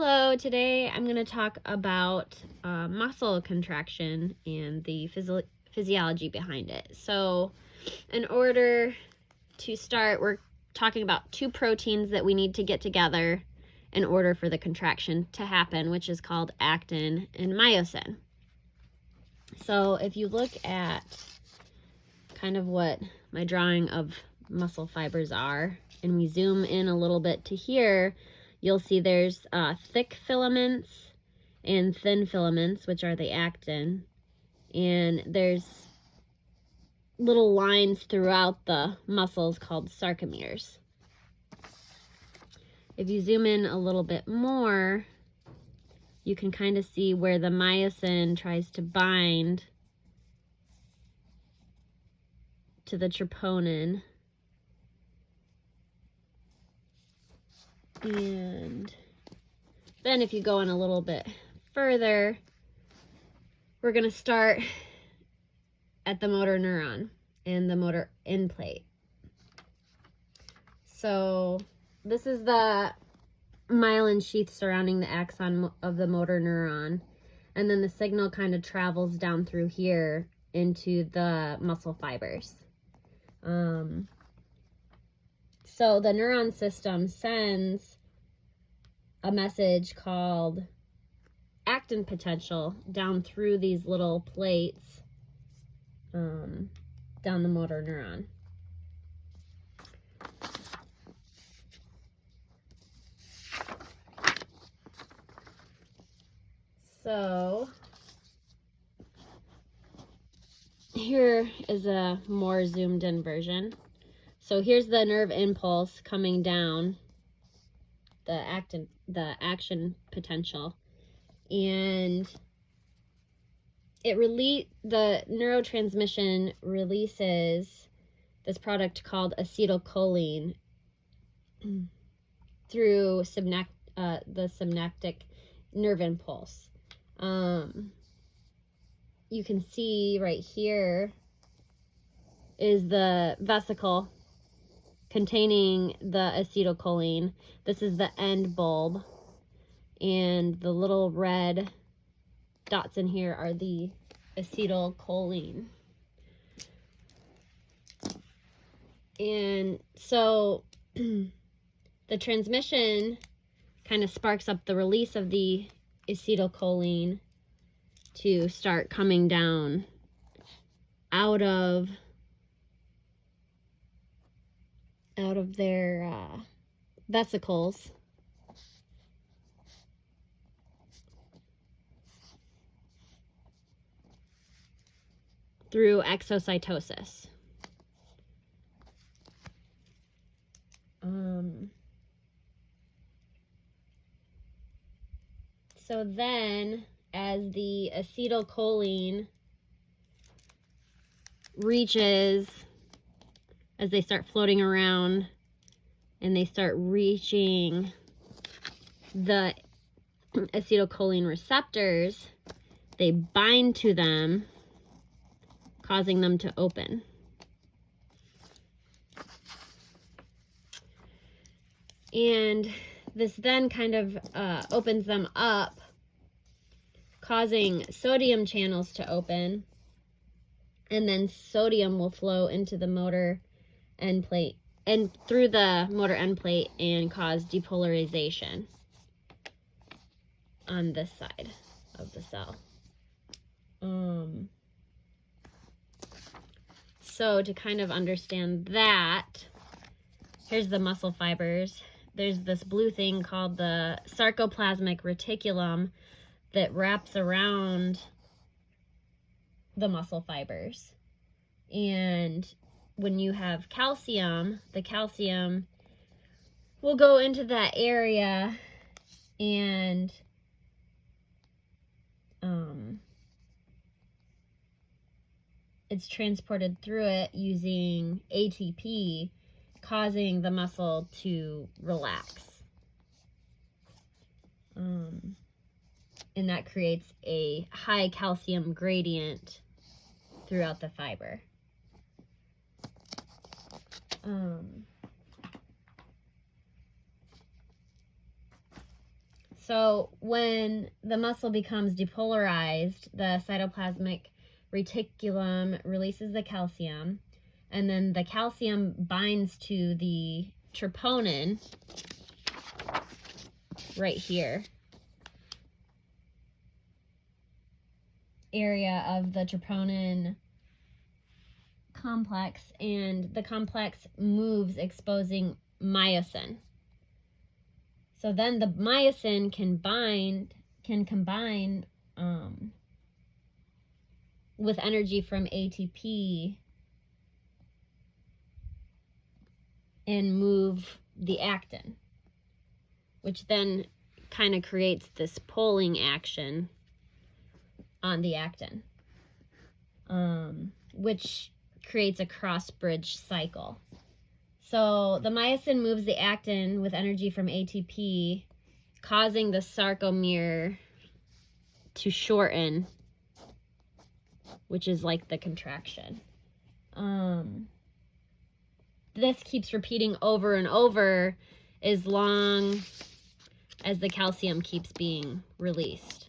Hello, today I'm going to talk about muscle contraction and the physiology behind it. So, in order to start, we're talking about two proteins that we need to get together in order for the contraction to happen, which is called actin and myosin. So, if you look at kind of what my drawing of muscle fibers are, and we zoom in a little bit to here, you'll see there's thick filaments and thin filaments, which are the actin, and there's little lines throughout the muscles called sarcomeres. If you zoom in a little bit more, you can kind of see where the myosin tries to bind to the troponin. And then if you go in a little bit further, we're going to start at the motor neuron and the motor end plate. So this is the myelin sheath surrounding the axon of the motor neuron, and then the signal kind of travels down through here into the muscle fibers. So the neuron system sends a message called actin potential down through these little plates down the motor neuron. So here is a more zoomed in version. So here's the nerve impulse coming down the action potential, and the neurotransmission releases this product called acetylcholine through the synaptic nerve impulse. You can see right here is the vesicle containing the acetylcholine. This is the end bulb, and the little red dots in here are the acetylcholine. And so the transmission kind of sparks up the release of the acetylcholine to start coming down out of their vesicles through exocytosis. So then, as the acetylcholine as they start floating around and they start reaching the acetylcholine receptors, they bind to them, causing them to open. And this then kind of opens them up, causing sodium channels to open, and then sodium will flow into the motor end plate and through the motor end plate and cause depolarization on this side of the cell. So to kind of understand that, here's the muscle fibers. There's this blue thing called the sarcoplasmic reticulum that wraps around the muscle fibers. And when you have calcium, the calcium will go into that area and it's transported through it using ATP, causing the muscle to relax. And that creates a high calcium gradient throughout the fiber. So when the muscle becomes depolarized, the cytoplasmic reticulum releases the calcium, and then the calcium binds to the troponin right here, area of the troponin complex, and the complex moves, exposing myosin. So then the myosin can combine with energy from ATP and move the actin, which then kind of creates this pulling action on the actin, which creates a cross-bridge cycle. So the myosin moves the actin with energy from ATP, causing the sarcomere to shorten, which is like the contraction. This keeps repeating over and over as long as the calcium keeps being released.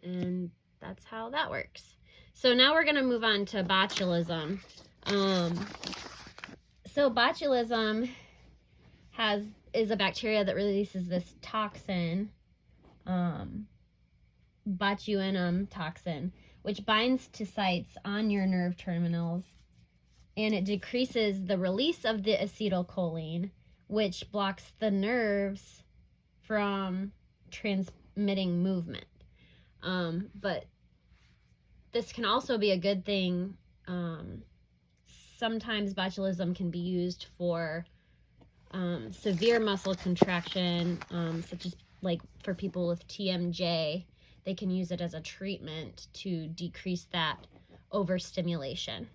And that's how that works. So now we're going to move on to botulism. So botulism is a bacteria that releases this toxin, botulinum toxin, which binds to sites on your nerve terminals, and it decreases the release of the acetylcholine, which blocks the nerves from transmitting movement. But this can also be a good thing. Sometimes botulism can be used for severe muscle contraction, such as like for people with TMJ. They can use it as a treatment to decrease that overstimulation.